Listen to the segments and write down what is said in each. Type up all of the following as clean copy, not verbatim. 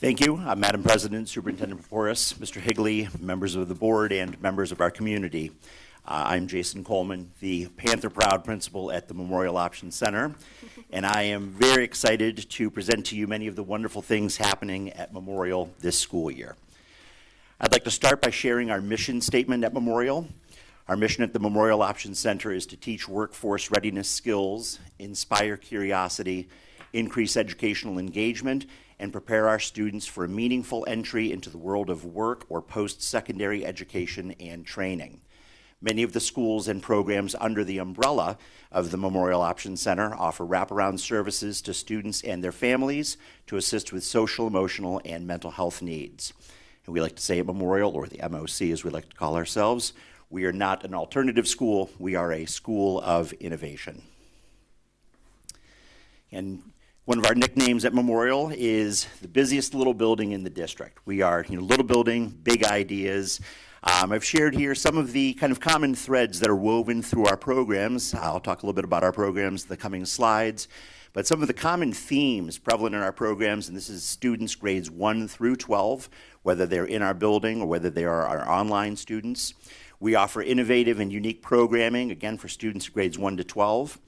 Thank you, Madam President, Superintendent Porras, Mr. Higley, members of the board, and members of our community. I'm Jason Coleman, the Panther Proud principal at the Memorial Option Center, and I am very excited to present to you many of the wonderful things happening at Memorial this school year. I'd like to start by sharing our mission statement at Memorial. Our mission at the Memorial Option Center is to teach workforce readiness skills, inspire curiosity, increase educational engagement, and prepare our students for a meaningful entry into the world of work or post-secondary education and training. Many of the schools and programs under the umbrella of the Memorial Option Center offer wraparound services to students and their families to assist with social, emotional, and mental health needs. And we like to say at Memorial, or the MOC as we like to call ourselves, we are not an alternative school, we are a school of innovation. And one of our nicknames at Memorial is the busiest little building in the district. We are little building, big ideas. I've shared here some of the kind of common threads that are woven through our programs. I'll talk a little bit about our programs in the coming slides. But some of the common themes prevalent in our programs, and this is students grades 1 through 12, whether they're in our building or whether they are our online students. We offer innovative and unique programming, again, for students grades 1 to 12.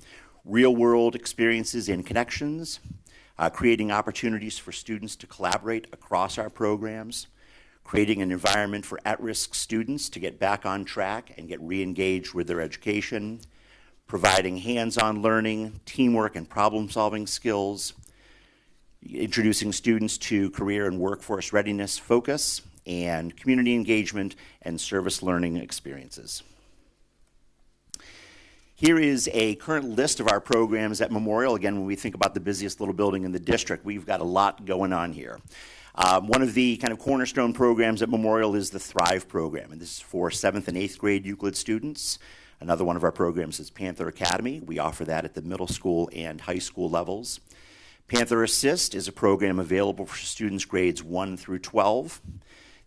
Real-world experiences and connections, creating opportunities for students to collaborate across our programs, creating an environment for at-risk students to get back on track and get re-engaged with their education, providing hands-on learning, teamwork, and problem-solving skills, introducing students to career and workforce readiness focus, and community engagement and service learning experiences. Here is a current list of our programs at Memorial. Again, when we think about the busiest little building in the district, we've got a lot going on here. One of the kind of cornerstone programs at Memorial is the Thrive program, and this is for 7th and 8th grade Euclid students. Another one of our programs is Panther Academy. We offer that at the middle school and high school levels. Panther Assist is a program available for students grades 1 through 12.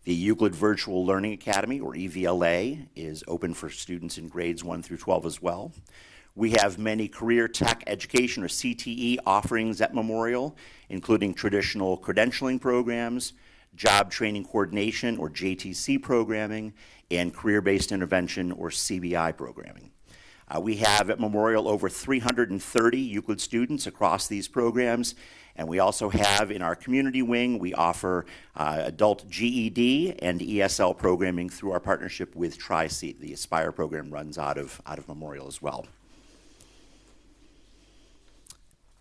The Euclid Virtual Learning Academy, or EVLA, is open for students in grades 1 through 12 as well. We have many career tech education, or CTE, offerings at Memorial, including traditional credentialing programs, job training coordination, or JTC programming, and career-based intervention, or CBI programming. We have at Memorial over 330 Euclid students across these programs, and we also have in our community wing, we offer adult GED and ESL programming through our partnership with Tri-Seat. The Aspire program runs out of Memorial as well.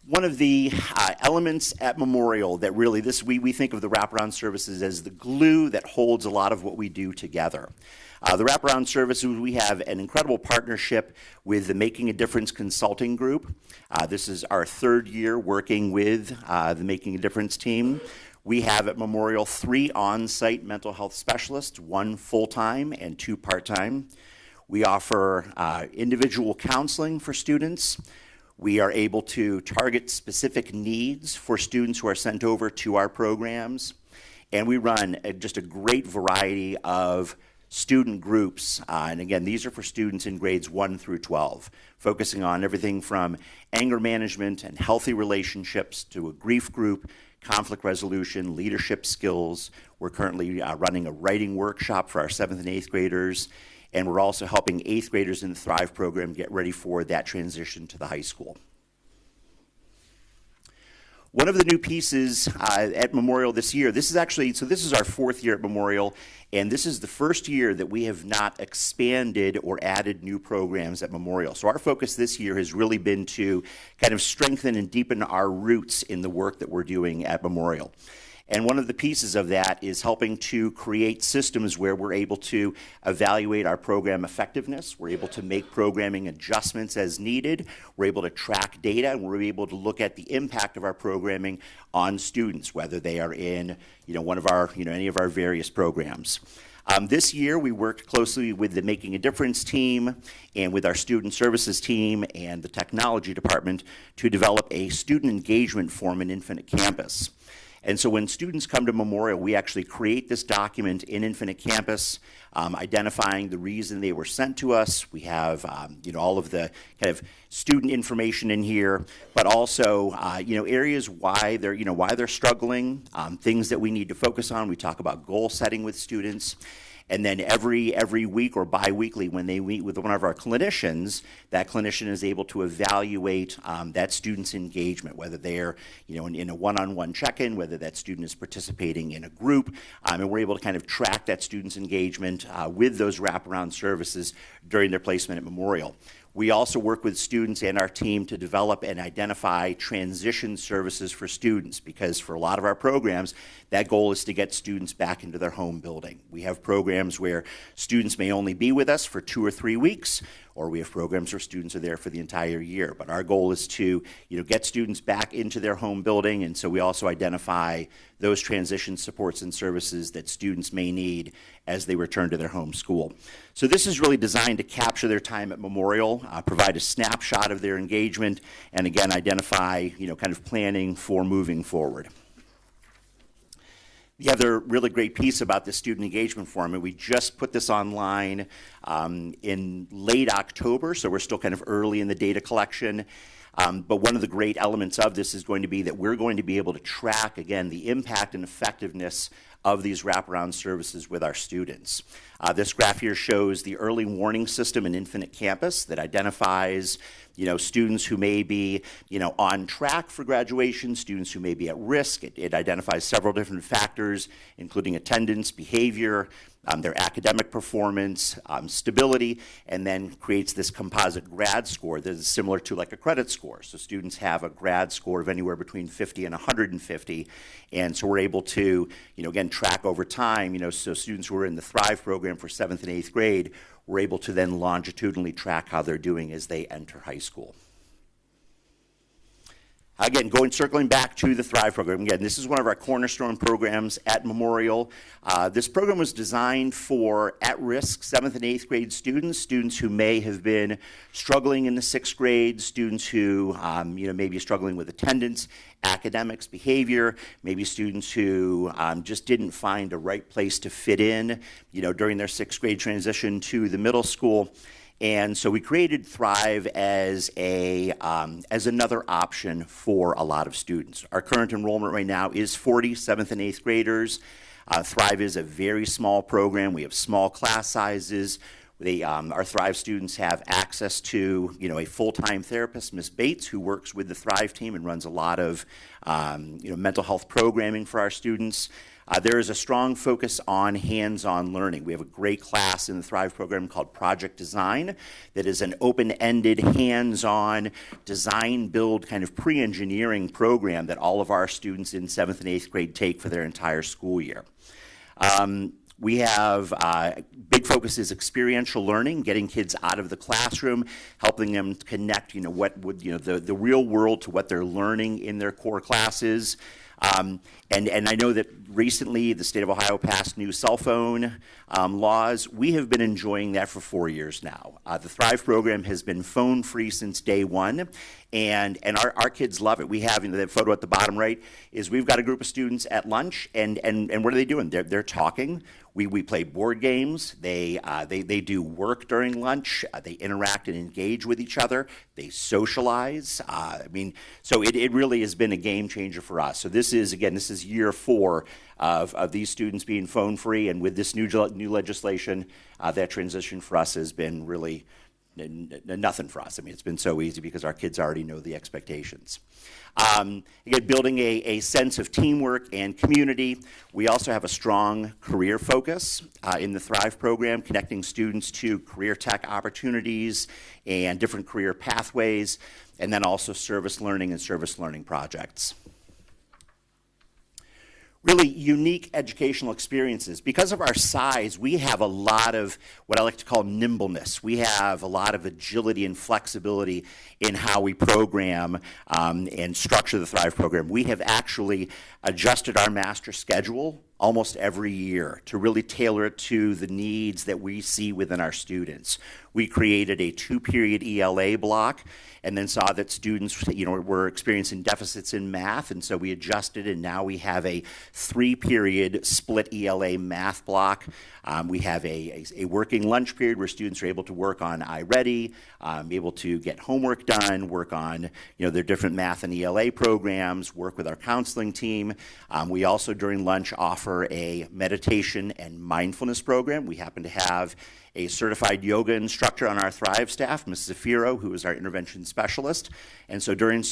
One of the elements at Memorial that really, we think of the wraparound services as the glue that holds a lot of what we do together. The wraparound services, we have an incredible partnership with the Making a Difference Consulting Group. This is our 3rd year working with the Making a Difference team. We have at Memorial 3 on-site mental health specialists, 1 full-time and 2 part-time. We offer individual counseling for students. We are able to target specific needs for students who are sent over to our programs. And we run just a great variety of student groups, and again, these are for students in grades 1 through 12, focusing on everything from anger management and healthy relationships to a grief group, conflict resolution, leadership skills. We're currently running a writing workshop for our 7th and 8th graders, and we're also helping 8th graders in the Thrive program get ready for that transition to the high school. One of the new pieces at Memorial this year, this is our 4th year at Memorial, and this is the first year that we have not expanded or added new programs at Memorial. So our focus this year has really been to kind of strengthen and deepen our roots in the work that we're doing at Memorial. And one of the pieces of that is helping to create systems where we're able to evaluate our program effectiveness. We're able to make programming adjustments as needed. We're able to track data, and we're able to look at the impact of our programming on students, whether they are in one of our any of our various programs. This year, we worked closely with the Making a Difference team and with our student services team and the technology department to develop a student engagement form in Infinite Campus. And so when students come to Memorial, we actually create this document in Infinite Campus, identifying the reason they were sent to us. We have all of the kind of student information in here, but also areas why they're struggling, things that we need to focus on. We talk about goal setting with students. And then every week or biweekly, when they meet with one of our clinicians, that clinician is able to evaluate that student's engagement, whether they're in a one-on-one check-in, whether that student is participating in a group, and we're able to kind of track that student's engagement with those wraparound services during their placement at Memorial. We also work with students and our team to develop and identify transition services for students, because for a lot of our programs, that goal is to get students back into their home building. We have programs where students may only be with us for 2 or 3 weeks, or we have programs where students are there for the entire year. But our goal is to get students back into their home building, and so we also identify those transition supports and services that students may need as they return to their home school. So this is really designed to capture their time at Memorial, provide a snapshot of their engagement, and again, identify kind of planning for moving forward. The other really great piece about this student engagement forum, and we just put this online in late October, so we're still kind of early in the data collection. But one of the great elements of this is going to be that we're going to be able to track, again, the impact and effectiveness of these wraparound services with our students. This graph here shows the early warning system in Infinite Campus that identifies students who may be on track for graduation, students who may be at risk. It identifies several different factors, including attendance, behavior, their academic performance, stability, and then creates this composite grad score that is similar to like a credit score. So students have a grad score of anywhere between 50 and 150, and so we're able to, again, track over time, so students who are in the Thrive program for 7th and 8th grade, we're able to then longitudinally track how they're doing as they enter high school. Again, circling back to the Thrive program, again, this is one of our cornerstone programs at Memorial. This program was designed for at-risk 7th and 8th grade students who may have been struggling in the 6th grade, students who may be struggling with attendance, academics, behavior, maybe students who just didn't find a right place to fit in, during their 6th grade transition to the middle school. And so we created Thrive as another option for a lot of students. Our current enrollment right now is 40 7th and 8th graders. Thrive is a very small program. We have small class sizes. Our Thrive students have access to a full-time therapist, Ms. Bates, who works with the Thrive team and runs a lot of mental health programming for our students. There is a strong focus on hands-on learning. We have a great class in the Thrive program called Project Design that is an open-ended, hands-on design build kind of pre-engineering program that all of our students in 7th and 8th grade take for their entire school year. We have big focus is experiential learning, getting kids out of the classroom, helping them connect, the real world to what they're learning in their core classes. And I know that recently the state of Ohio passed new cell phone laws. We have been enjoying that for 4 years now. The Thrive program has been phone-free since day one, and our kids love it. We have, that photo at the bottom right is we've got a group of students at lunch, and what are they doing? They're talking. We play board games. They do work during lunch. They interact and engage with each other. They socialize. So it really has been a game changer for us. So this is year 4 of these students being phone free, and with this new legislation, that transition for us has been really nothing for us. It's been so easy because our kids already know the expectations. Again, building a sense of teamwork and community. We also have a strong career focus in the Thrive program, connecting students to career tech opportunities and different career pathways, and then also service learning and service learning projects. Really unique educational experiences. Because of our size, we have a lot of what I like to call nimbleness. We have a lot of agility and flexibility in how we program and structure the Thrive program. We have actually adjusted our master schedule almost every year to really tailor it to the needs that we see within our students. We created a 2-period ELA block and then saw that students, were experiencing deficits in math, and so we adjusted, and now we have a 3-period split ELA math block. We have a working lunch period where students are able to work on iReady, able to get homework done, work on their different math and ELA programs, work with our counseling team. We also during lunch offer a meditation and mindfulness program. We happen to have a certified yoga instructor on our Thrive staff, Mrs. Zafiro, who is our intervention specialist. And so during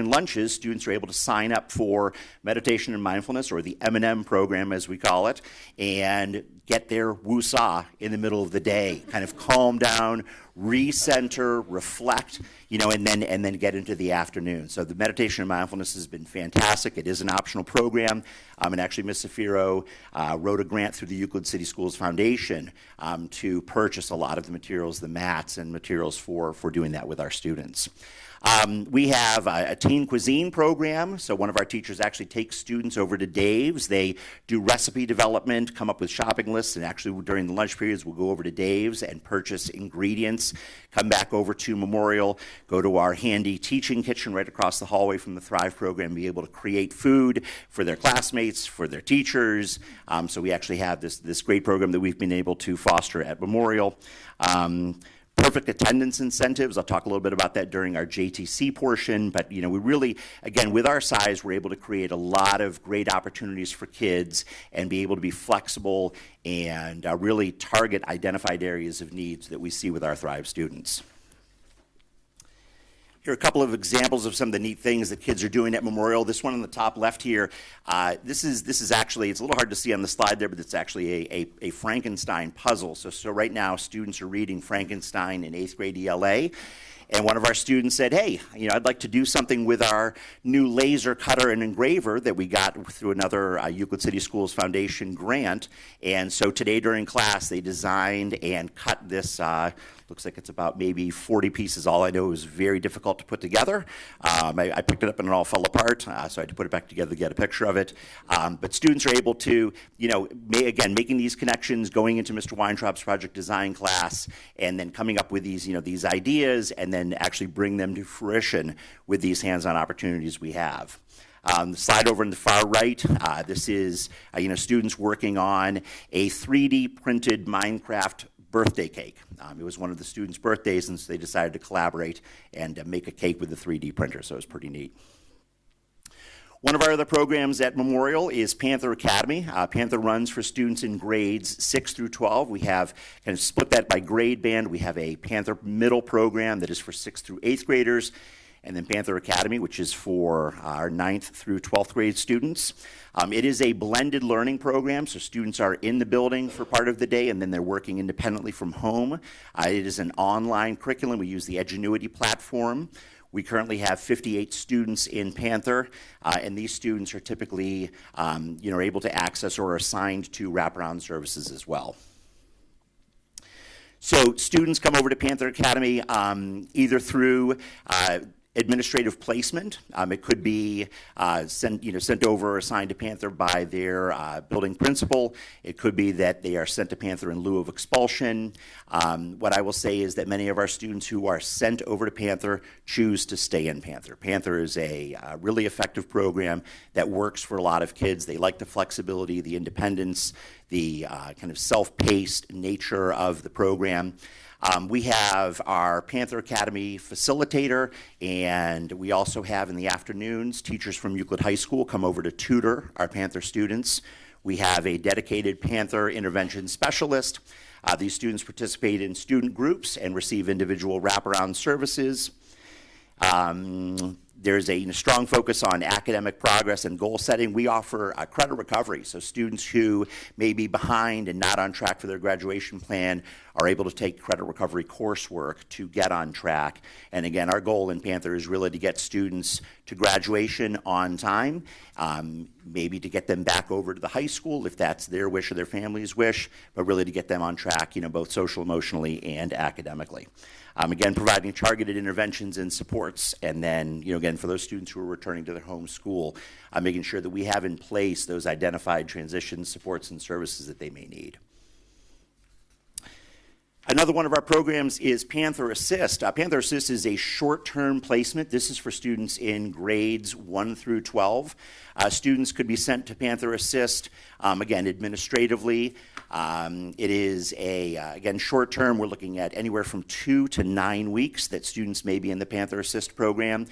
lunches, students are able to sign up for meditation and mindfulness, or the M&M program as we call it, and get their woo-saw in the middle of the day, kind of calm down, recenter, reflect, and then get into the afternoon. So the meditation and mindfulness has been fantastic. It is an optional program, and actually Ms. Zafiro wrote a grant through the Euclid City Schools Foundation to purchase a lot of the materials, the mats and materials for doing that with our students. We have a teen cuisine program, so one of our teachers actually takes students over to Dave's. They do recipe development, come up with shopping lists, and actually during the lunch periods we'll go over to Dave's and purchase ingredients, come back over to Memorial, go to our handy teaching kitchen right across the hallway from the Thrive program, be able to create food for their classmates, for their teachers. So we actually have this great program that we've been able to foster at Memorial. Perfect attendance incentives. I'll talk a little bit about that during our JTC portion, but we really, again, with our size, we're able to create a lot of great opportunities for kids and be able to be flexible and really target identified areas of needs that we see with our Thrive students. Here are a couple of examples of some of the neat things that kids are doing at Memorial. This one on the top left here, this is actually, it's a little hard to see on the slide there, but it's actually a Frankenstein puzzle. So right now, students are reading Frankenstein in 8th grade ELA. And one of our students said, hey, I'd like to do something with our new laser cutter and engraver that we got through another Euclid City Schools Foundation grant. And so today during class, they designed and cut this, looks like it's about maybe 40 pieces. All I know is very difficult to put together. I picked it up and it all fell apart, so I had to put it back together to get a picture of it. But students are able to, again, making these connections, going into Mr. Weintraub's project design class, and then coming up with these, these ideas, and then actually bring them to fruition with these hands-on opportunities we have. The slide over in the far right, this is students working on a 3D printed Minecraft birthday cake. It was one of the students' birthdays, and so they decided to collaborate and make a cake with the 3D printer, so it was pretty neat. One of our other programs at Memorial is Panther Academy. Panther runs for students in grades 6 through 12. We have kind of split that by grade band. We have a Panther Middle program that is for 6th through 8th graders, and then Panther Academy, which is for our 9th through 12th grade students. It is a blended learning program, so students are in the building for part of the day, and then they're working independently from home. It is an online curriculum. We use the Edgenuity platform. We currently have 58 students in Panther, and these students are typically able to access or are assigned to wraparound services as well. So students come over to Panther Academy either through administrative placement. It could be sent over or assigned to Panther by their building principal. It could be that they are sent to Panther in lieu of expulsion. What I will say is that many of our students who are sent over to Panther choose to stay in Panther. Panther is a really effective program that works for a lot of kids. They like the flexibility, the independence, the kind of self-paced nature of the program. We have our Panther Academy facilitator, and we also have in the afternoons teachers from Euclid High School come over to tutor our Panther students. We have a dedicated Panther intervention specialist. These students participate in student groups and receive individual wraparound services. There's a strong focus on academic progress and goal setting. We offer credit recovery, so students who may be behind and not on track for their graduation plan are able to take credit recovery coursework to get on track. And again, our goal in Panther is really to get students to graduation on time. maybe to get them back over to the high school if that's their wish or their family's wish, but really to get them on track, both social, emotionally, and academically. Again, providing targeted interventions and supports, and then, again, for those students who are returning to their home school, making sure that we have in place those identified transition supports and services that they may need. Another one of our programs is Panther Assist. Panther Assist is a short-term placement. This is for students in grades 1 through 12. Students could be sent to Panther Assist, again, administratively. It is again, short-term. We're looking at anywhere from 2 to 9 weeks that students may be in the Panther Assist program.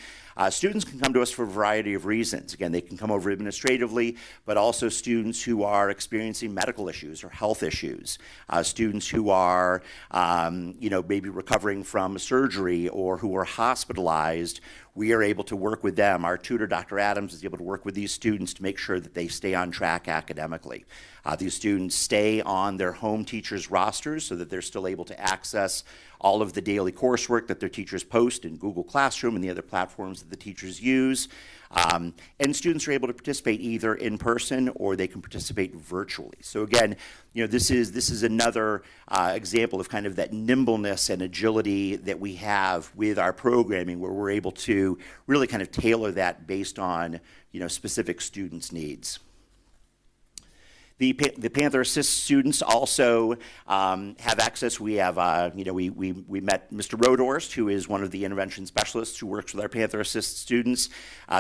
Students can come to us for a variety of reasons. Again, they can come over administratively, but also students who are experiencing medical issues or health issues. Students who are, maybe recovering from surgery or who are hospitalized. We are able to work with them. Our tutor, Dr. Adams, is able to work with these students to make sure that they stay on track academically. These students stay on their home teachers' rosters so that they're still able to access all of the daily coursework that their teachers post in Google Classroom and the other platforms that the teachers use. And students are able to participate either in person or they can participate virtually. So again, this is another example of kind of that nimbleness and agility that we have with our programming, where we're able to really kind of tailor that based on specific students' needs. The Panther Assist students also have access. We have, we met Mr. Rodorst, who is one of the intervention specialists who works with our Panther Assist students.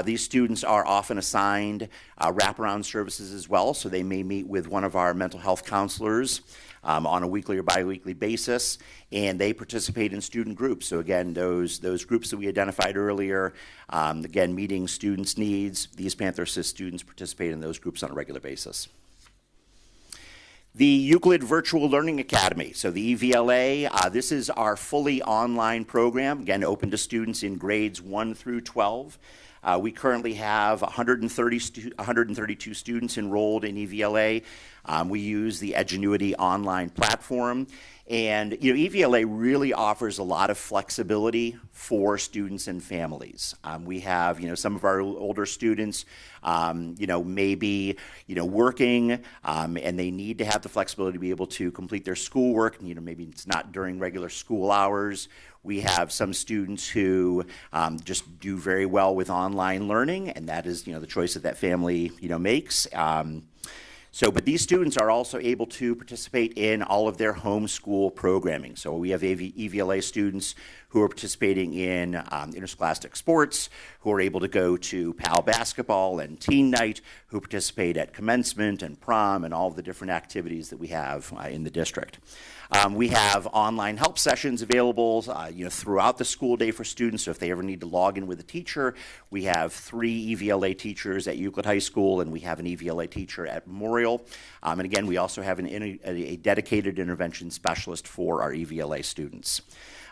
These students are often assigned wraparound services as well, so they may meet with one of our mental health counselors on a weekly or biweekly basis, and they participate in student groups. So again, those groups that we identified earlier, again, meeting students' needs, these Panther Assist students participate in those groups on a regular basis. The Euclid Virtual Learning Academy, so the EVLA, this is our fully online program, again, open to students in grades 1 through 12. We currently have 132 students enrolled in EVLA. We use the Edgenuity online platform. And EVLA really offers a lot of flexibility for students and families. We have some of our older students maybe working and they need to have the flexibility to be able to complete their schoolwork. Maybe it's not during regular school hours. We have some students who just do very well with online learning, and that is the choice that family makes. But these students are also able to participate in all of their homeschool programming. So we have EVLA students who are participating in interscholastic sports, who are able to go to PAL basketball and teen night, who participate at commencement and prom and all of the different activities that we have in the district. We have online help sessions available throughout the school day for students. So if they ever need to log in with a teacher, we have 3 EVLA teachers at Euclid High School, and we have an EVLA teacher at Memorial. And again, we also have a dedicated intervention specialist for our EVLA students.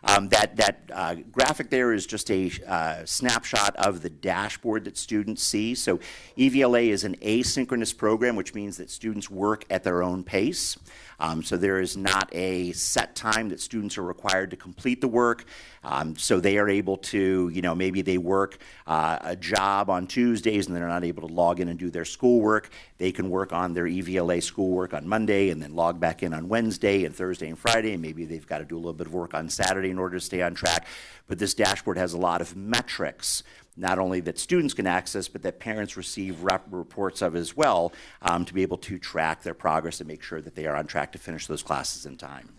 That graphic there is just a snapshot of the dashboard that students see. So EVLA is an asynchronous program, which means that students work at their own pace. So there is not a set time that students are required to complete the work. So they are able to, maybe they work a job on Tuesdays and they're not able to log in and do their schoolwork. They can work on their EVLA schoolwork on Monday and then log back in on Wednesday and Thursday and Friday, and maybe they've got to do a little bit of work on Saturday in order to stay on track. But this dashboard has a lot of metrics, not only that students can access, but that parents receive reports of as well, to be able to track their progress and make sure that they are on track to finish those classes in time.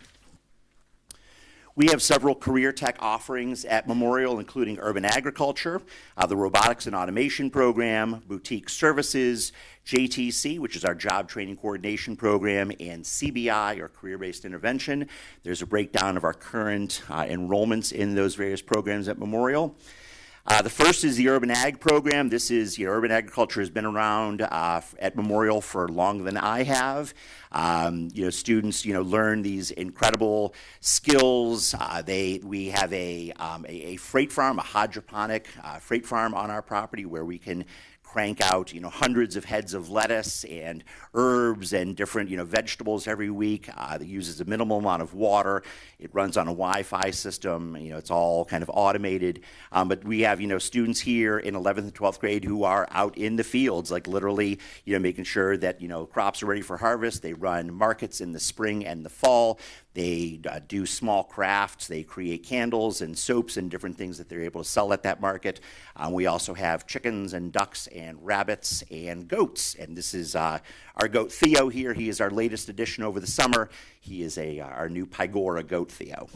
We have several career tech offerings at Memorial, including urban agriculture, the robotics and automation program, boutique services, JTC, which is our job training coordination program, and CBI, or career-based intervention. There's a breakdown of our current enrollments in those various programs at Memorial. The first is the Urban Ag program. This is, urban agriculture has been around at Memorial for longer than I have. Students, learn these incredible skills. We have a freight farm, a hydroponic freight farm on our property where we can crank out, hundreds of heads of lettuce and herbs and different, vegetables every week. That uses a minimal amount of water. It runs on a Wi-Fi system. It's all kind of automated. But we have, students here in 11th and 12th grade who are out in the fields, like literally, making sure that, crops are ready for harvest. They run markets in the spring and the fall. They do small crafts. They create candles and soaps and different things that they're able to sell at that market. We also have chickens and ducks and rabbits and goats. And this is our goat Theo here. He is our latest addition over the summer. He is our new Pygora goat Theo.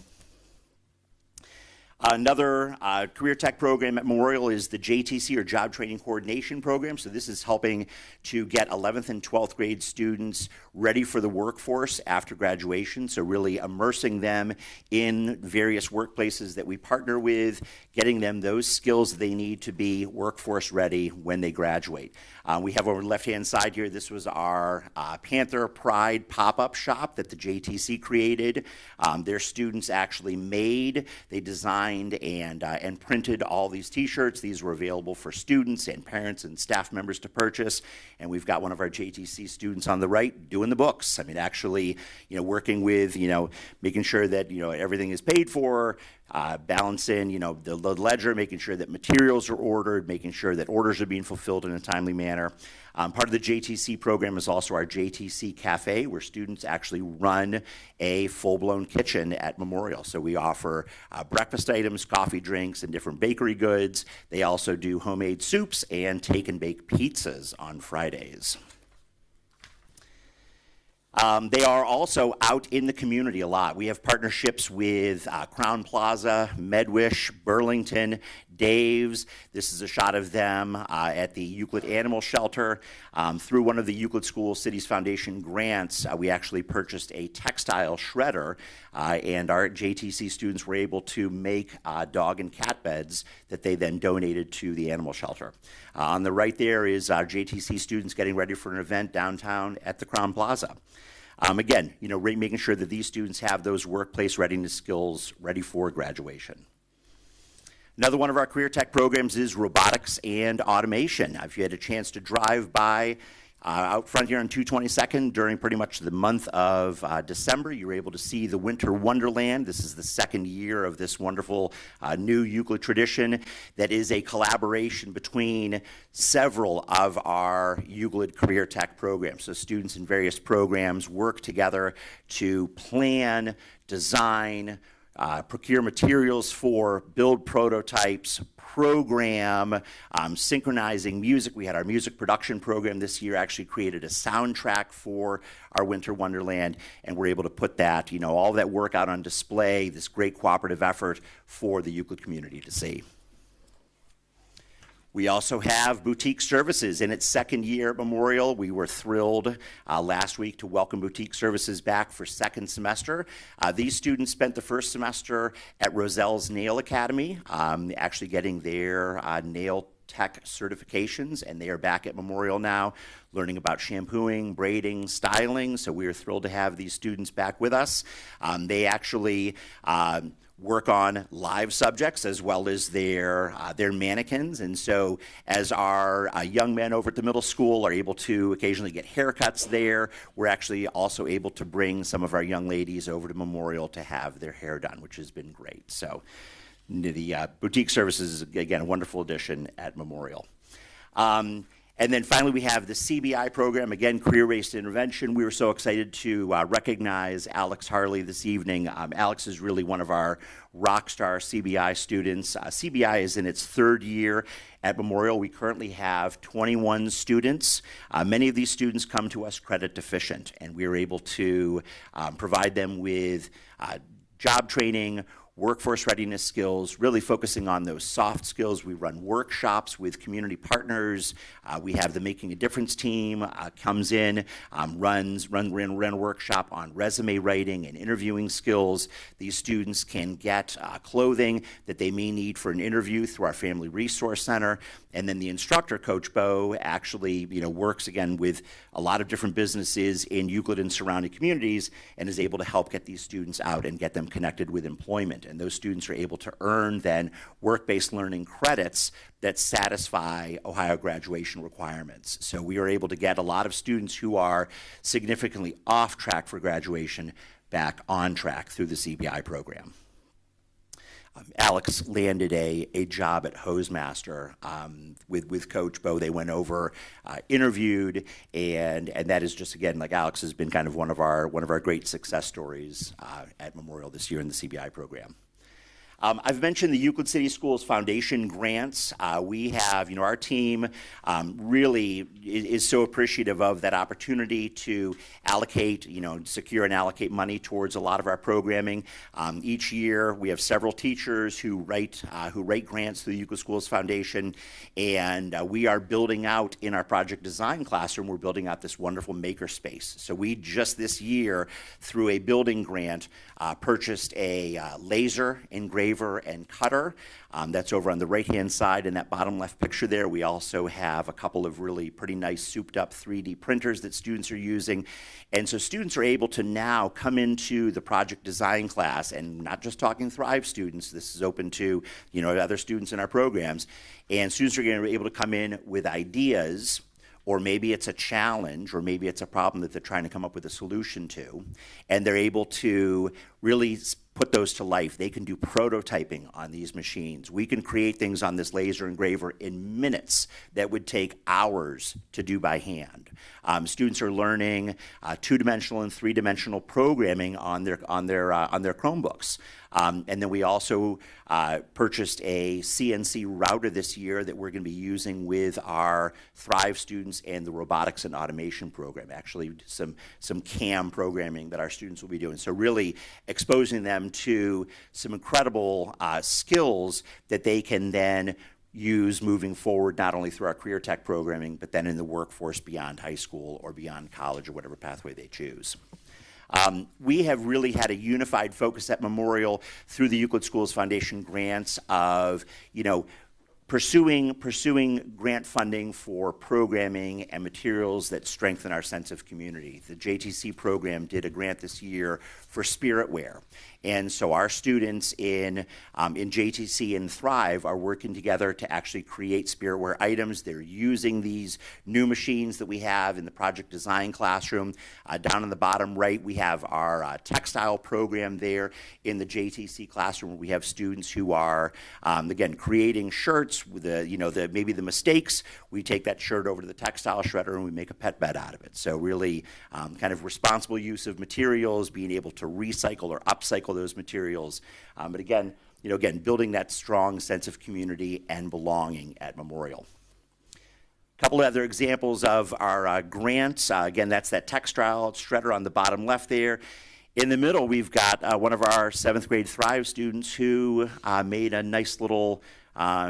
Another career tech program at Memorial is the JTC, or Job Training Coordination Program. So this is helping to get 11th and 12th grade students ready for the workforce after graduation. So really immersing them in various workplaces that we partner with, getting them those skills they need to be workforce ready when they graduate. We have over the left-hand side here, this was our Panther Pride pop-up shop that the JTC created. Their students actually made, they designed and printed all these t-shirts. These were available for students and parents and staff members to purchase. And we've got one of our JTC students on the right doing the books. I mean, actually, working with, making sure that, everything is paid for, balancing, the ledger, making sure that materials are ordered, making sure that orders are being fulfilled in a timely manner. Part of the JTC program is also our JTC Cafe, where students actually run a full-blown kitchen at Memorial. So we offer breakfast items, coffee, drinks, and different bakery goods. They also do homemade soups and take-and-bake pizzas on Fridays. They are also out in the community a lot. We have partnerships with Crown Plaza, MedWish, Burlington, Dave's. This is a shot of them at the Euclid Animal Shelter. Through one of the Euclid School Cities Foundation grants, we actually purchased a textile shredder, and our JTC students were able to make dog and cat beds that they then donated to the animal shelter. On the right there is our JTC students getting ready for an event downtown at the Crown Plaza. Again, making sure that these students have those workplace readiness skills ready for graduation. Another one of our career tech programs is robotics and automation. If you had a chance to drive by out front here on 222nd during pretty much the month of December, you were able to see the Winter Wonderland. This is the second year of this wonderful new Euclid tradition that is a collaboration between several of our Euclid career tech programs. So students in various programs work together to plan, design, procure materials for, build prototypes, program, synchronizing music. We had our music production program this year actually created a soundtrack for our Winter Wonderland, and we're able to put that, all that work out on display, this great cooperative effort for the Euclid community to see. We also have Boutique Services in its second year at Memorial. We were thrilled last week to welcome Boutique Services back for second semester. These students spent the first semester at Roselle's Nail Academy, actually getting their nail tech certifications, and they are back at Memorial now learning about shampooing, braiding, styling. So we are thrilled to have these students back with us. They actually work on live subjects as well as their mannequins. And so as our young men over at the middle school are able to occasionally get haircuts there, we're actually also able to bring some of our young ladies over to Memorial to have their hair done, which has been great. So the Boutique Services is, again, a wonderful addition at Memorial. And then finally, we have the CBI program, again, career-based intervention. We were so excited to recognize Alex Harley this evening. Alex is really one of our rock star CBI students. CBI is in its third year at Memorial. We currently have 21 students. Many of these students come to us credit deficient, and we are able to provide them with job training, workforce readiness skills, really focusing on those soft skills. We run workshops with community partners. We have the Making a Difference team comes in, run a workshop on resume writing and interviewing skills. These students can get clothing that they may need for an interview through our Family Resource Center. And then the instructor, Coach Bo, actually works again with a lot of different businesses in Euclid and surrounding communities and is able to help get these students out and get them connected with employment. and those students are able to earn then work-based learning credits that satisfy Ohio graduation requirements. So we are able to get a lot of students who are significantly off track for graduation back on track through the CBI program. Alex landed a job at Hosemaster with Coach Bo. They went over, interviewed, and that is just, again, like Alex has been kind of one of our great success stories at Memorial this year in the CBI program. I've mentioned the Euclid City Schools Foundation grants. We have, our team really is so appreciative of that opportunity to allocate, secure and allocate money towards a lot of our programming. Each year, we have several teachers who write grants through the Euclid Schools Foundation, and we are building out in our project design classroom. We're building out this wonderful makerspace. So we just this year, through a building grant, purchased a laser engraver and cutter. That's over on the right-hand side in that bottom left picture there. We also have a couple of really pretty nice souped-up 3D printers that students are using. And so students are able to now come into the project design class, and not just talking Thrive students, this is open to other students in our programs, and students are going to be able to come in with ideas, or maybe it's a challenge, or maybe it's a problem that they're trying to come up with a solution to, and they're able to really put those to life. They can do prototyping on these machines. We can create things on this laser engraver in minutes that would take hours to do by hand. Students are learning two-dimensional and three-dimensional programming on their Chromebooks. And then we also purchased a CNC router this year that we're going to be using with our Thrive students and the robotics and automation program. Actually, some CAM programming that our students will be doing. So really exposing them to some incredible skills that they can then use moving forward, not only through our career tech programming, but then in the workforce beyond high school or beyond college or whatever pathway they choose. We have really had a unified focus at Memorial through the Euclid Schools Foundation grants of, pursuing grant funding for programming and materials that strengthen our sense of community. The JTC program did a grant this year for Spiritware. And so our students in JTC and Thrive are working together to actually create Spiritware items. They're using these new machines that we have in the project design classroom. Down in the bottom right, we have our textile program there in the JTC classroom. We have students who are, again, creating shirts with maybe the mistakes. We take that shirt over to the textile shredder and we make a pet bed out of it. So really kind of responsible use of materials, being able to recycle or upcycle those materials. But again, building that strong sense of community and belonging at Memorial. A couple of other examples of our grants. Again, that's that textile shredder on the bottom left there. In the middle, we've got one of our 7th grade Thrive students who made a nice little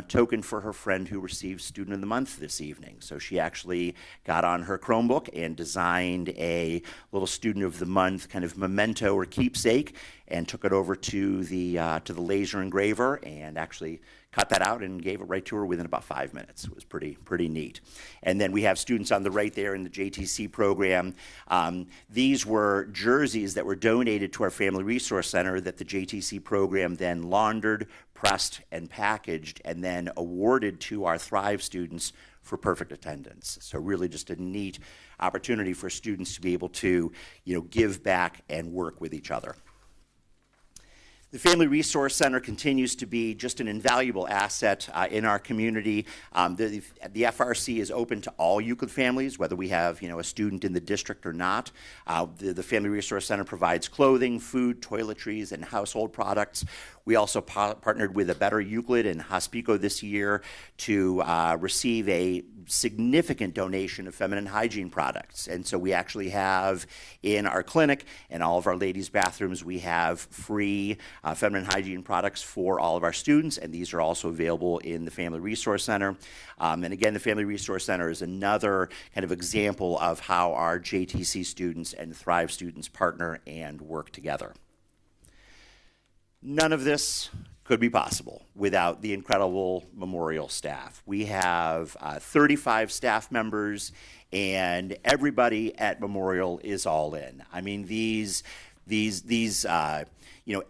token for her friend who received Student of the Month this evening. So she actually got on her Chromebook and designed a little Student of the Month kind of memento or keepsake and took it over to the laser engraver and actually cut that out and gave it right to her within about 5 minutes. It was pretty neat. And then we have students on the right there in the JTC program. These were jerseys that were donated to our Family Resource Center that the JTC program then laundered, pressed, and packaged, and then awarded to our Thrive students for perfect attendance. So really just a neat opportunity for students to be able to, give back and work with each other. The Family Resource Center continues to be just an invaluable asset in our community. The FRC is open to all Euclid families, whether we have a student in the district or not. The Family Resource Center provides clothing, food, toiletries, and household products. We also partnered with A Better Euclid and Hospico this year to receive a significant donation of feminine hygiene products. And so we actually have in our clinic and all of our ladies' bathrooms, we have free feminine hygiene products for all of our students, and these are also available in the Family Resource Center. And again, the Family Resource Center is another kind of example of how our JTC students and Thrive students partner and work together. None of this could be possible without the incredible Memorial staff. We have 35 staff members, and everybody at Memorial is all in. I mean, these these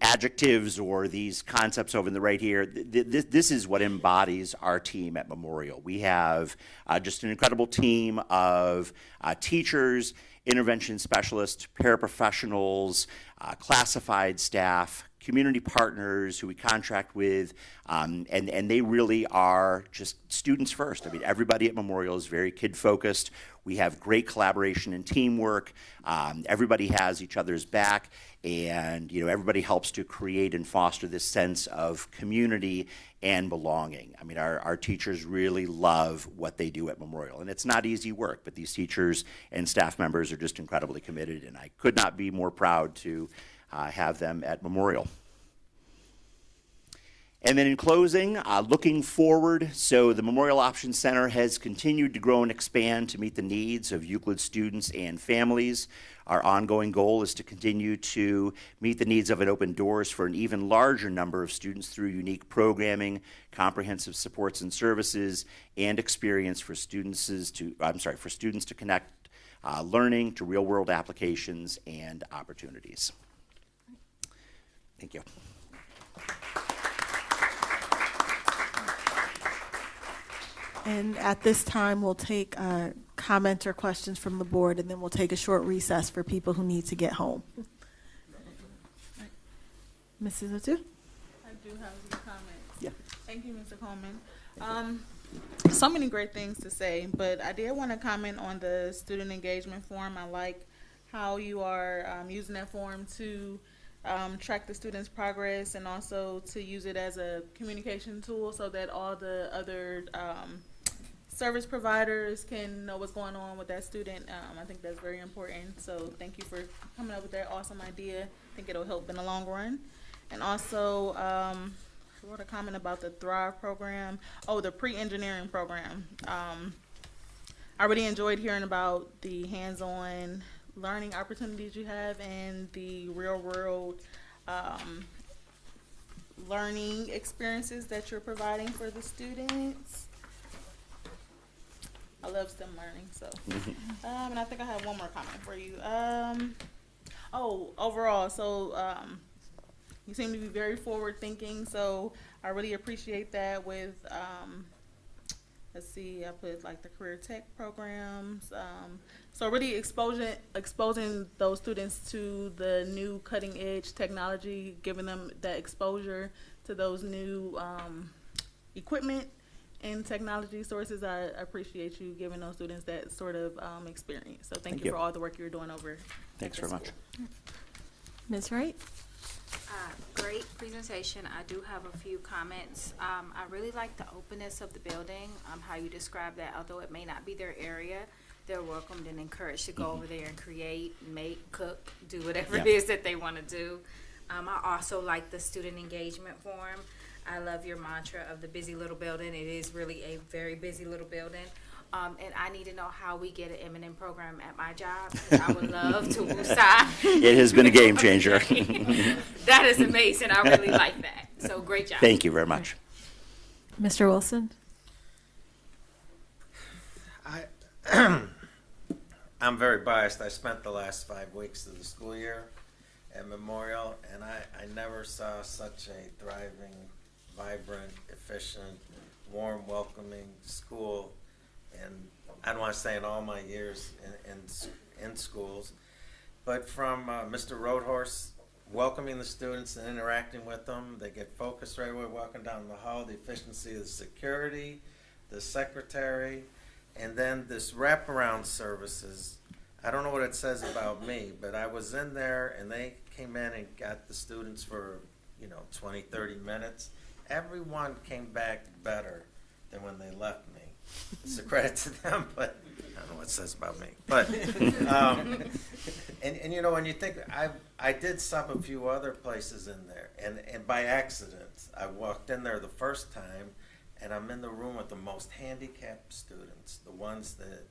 adjectives or these concepts over in the right here. This is what embodies our team at Memorial. We have just an incredible team of teachers, intervention specialists, paraprofessionals, classified staff, community partners who we contract with, and they really are just students first. I mean, everybody at Memorial is very kid-focused. We have great collaboration and teamwork. Everybody has each other's back, and everybody helps to create and foster this sense of community and belonging. I mean, our teachers really love what they do at Memorial, and it's not easy work, but these teachers and staff members are just incredibly committed, and I could not be more proud to have them at Memorial. And then in closing, looking forward, so the Memorial Options Center has continued to grow and expand to meet the needs of Euclid students and families. Our ongoing goal is to continue to meet the needs of an Open Doors for an even larger number of students through unique programming, comprehensive supports and services, and experience for students to connect learning to real-world applications and opportunities. Thank you. And at this time, we'll take comments or questions from the board, and then we'll take a short recess for people who need to get home. Mrs. Otu? I do have some comments. Yeah. Thank you, Mr. Coleman. So many great things to say, but I did want to comment on the student engagement form. I like how you are using that form to track the students' progress and also to use it as a communication tool so that all the other service providers can know what's going on with that student. I think that's very important. So thank you for coming up with that awesome idea. I think it'll help in the long run. And also, I wrote a comment about the Thrive program. Oh, the pre-engineering program. I really enjoyed hearing about the hands-on learning opportunities you have and the real-world learning experiences that you're providing for the students. I love STEM learning, so. And I think I have one more comment for you. Overall, so you seem to be very forward-thinking, so I really appreciate that with, let's see, I put like the career tech programs. So really exposing those students to the new cutting-edge technology, giving them that exposure to those new equipment and technology sources. I appreciate you giving those students that sort of experience. So thank you for all the work you're doing over. Thanks very much. Ms. Wright? Great presentation. I do have a few comments. I really like the openness of the building, how you describe that. Although it may not be their area, they're welcomed and encouraged to go over there and create, make, cook, do whatever it is that they want to do. I also like the student engagement form. I love your mantra of the busy little building. It is really a very busy little building. And I need to know how we get an M&M program at my job. I would love to woosah. It has been a game changer. That is amazing. I really like that. So great job. Thank you very much. Mr. Wilson? I'm very biased. I spent the last 5 weeks of the school year at Memorial, and I never saw such a thriving, vibrant, efficient, warm, welcoming school. And I don't want to say in all my years in schools, but from Mr. Roadhorse welcoming the students and interacting with them, they get focused right away walking down the hall, the efficiency of the security, the secretary, and then this wraparound services. I don't know what it says about me, but I was in there and they came in and got the students for 20, 30 minutes. Everyone came back better than when they left me. It's a credit to them, but I don't know what it says about me. But and when you think, I did sub a few other places in there, and by accident I walked in there the first time, and I'm in the room with the most handicapped students, the ones that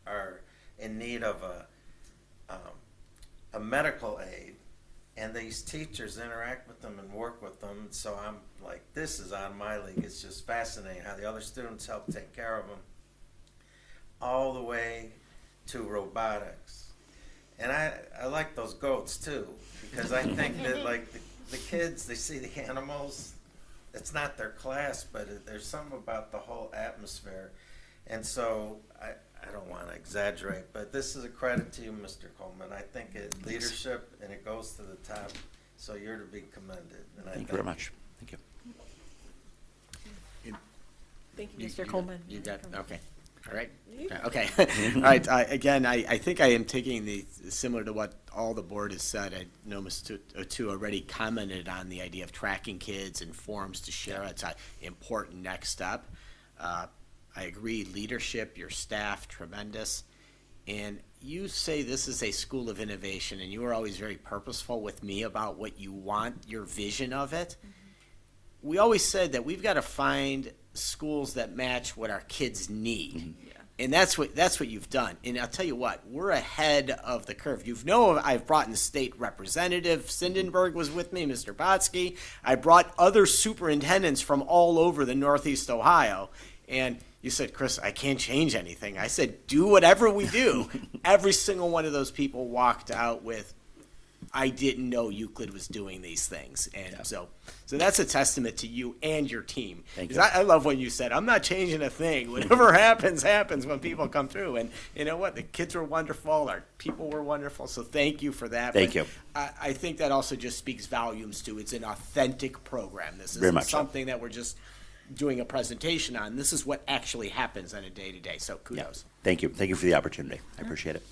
are in need of a medical aid. And these teachers interact with them and work with them. So I'm like, this is on my league. It's just fascinating how the other students help take care of them, all the way to robotics. And I like those goats too, because I think that like the kids, they see the animals, it's not their class, but there's something about the whole atmosphere. And so I don't want to exaggerate, but this is a credit to you, Mr. Coleman. I think leadership, and it goes to the top, so you're to be commended. And I Thank you very much. Thank you. Thank you, Mr. Coleman. You got, okay, all right, okay. All right, again, I think I am taking similar to what all the board has said. I know Mr. O'Toole already commented on the idea of tracking kids and forums to share. It's an important next step. I agree, leadership, your staff, tremendous. And you say this is a school of innovation, and you are always very purposeful with me about what you want, your vision of it. We always said that we've got to find schools that match what our kids need. And that's what you've done. And I'll tell you what, we're ahead of the curve. You know, I've brought in state representative, Sindenberg was with me, Mr. Botsky. I brought other superintendents from all over the Northeast Ohio. And you said, Chris, I can't change anything. I said, do whatever we do. Every single one of those people walked out with, I didn't know Euclid was doing these things. And so that's a testament to you and your team. Thank 'Cause you. I love when you said, I'm not changing a thing. Whatever happens when people come through. And you know what? The kids were wonderful. Our people were wonderful. So thank you for that. Thank But you. I think that also just speaks volumes to it's an authentic program. This Very isn't much so. something that we're just doing a presentation on. This is what actually happens on a day-to-day. So kudos. Thank you. Thank you for the opportunity. I appreciate it.